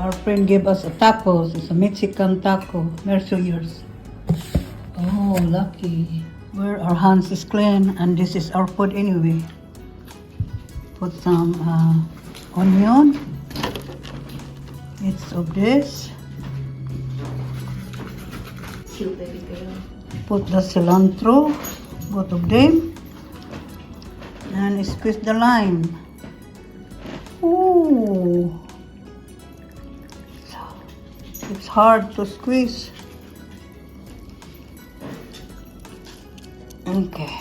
Our friend gave us a tacos. It's a Mexican taco. Mercy yours. Oh, lucky. Where our hands is clean, and this is our food anyway. Put some onion. It's of this. Cute baby girl. Put the cilantro, both of them, and squeeze the lime. Ooh, it's hard to squeeze. Okay.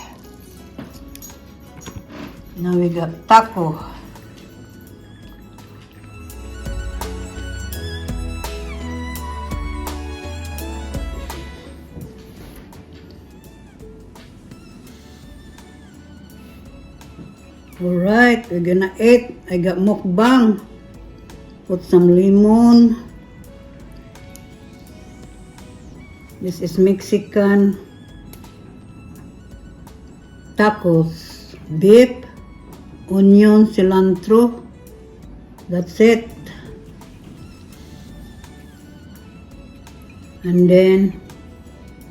Now we got taco. Alright, we're gonna eat. I got mukbang. Put some lemon. This is Mexican tacos. Beef, onion, cilantro. That's it. And then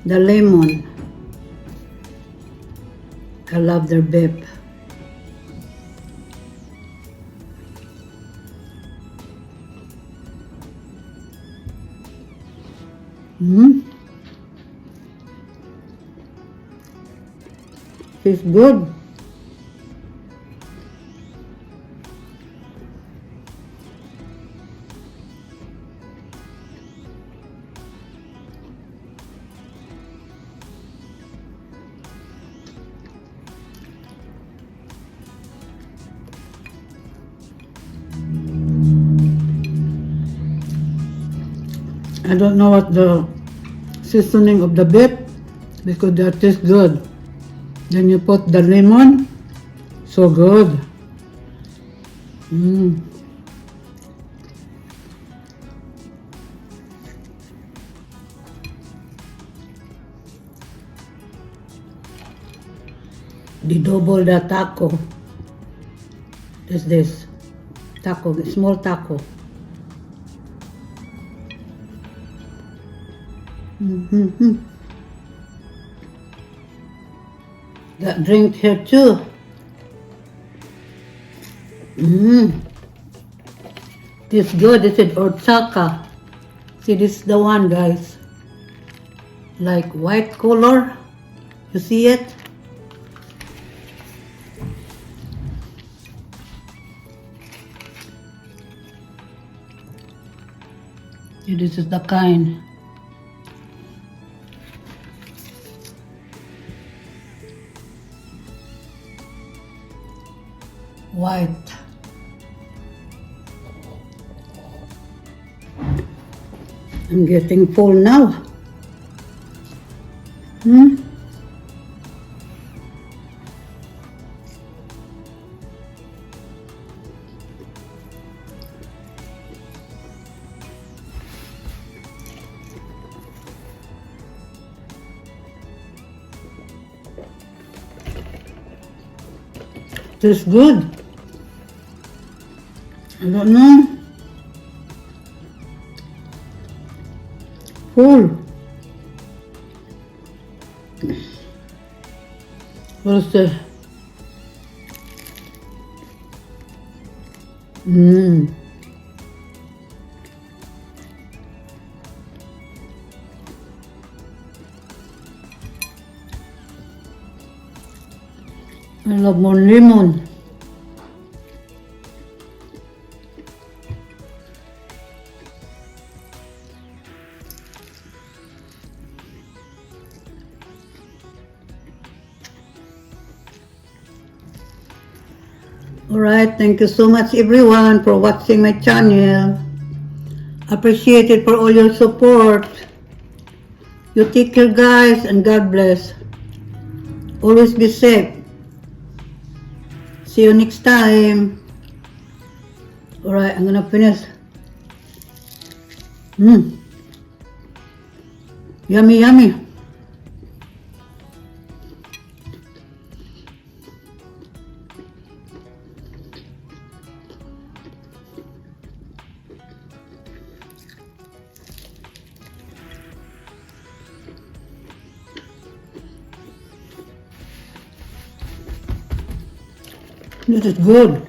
the lemon. I love their beef. It's good. I don't know what the seasoning of the beef, because that tastes good. Then you put the lemon, so good. They double the taco. This taco, small taco. Got drink here too. This good. This is horchata. See, this is the one, guys. Like white color. You see it? See, this is the kind. White. I'm getting full now. Tastes good. I don't know. Full. What's the? I love more lemon. Alright, thank you so much everyone for watching my channel. Appreciate it for all your support. You take care, guys, and God bless. Always be safe. See you next time. Alright, I'm gonna finish. Yummy, yummy. This is good.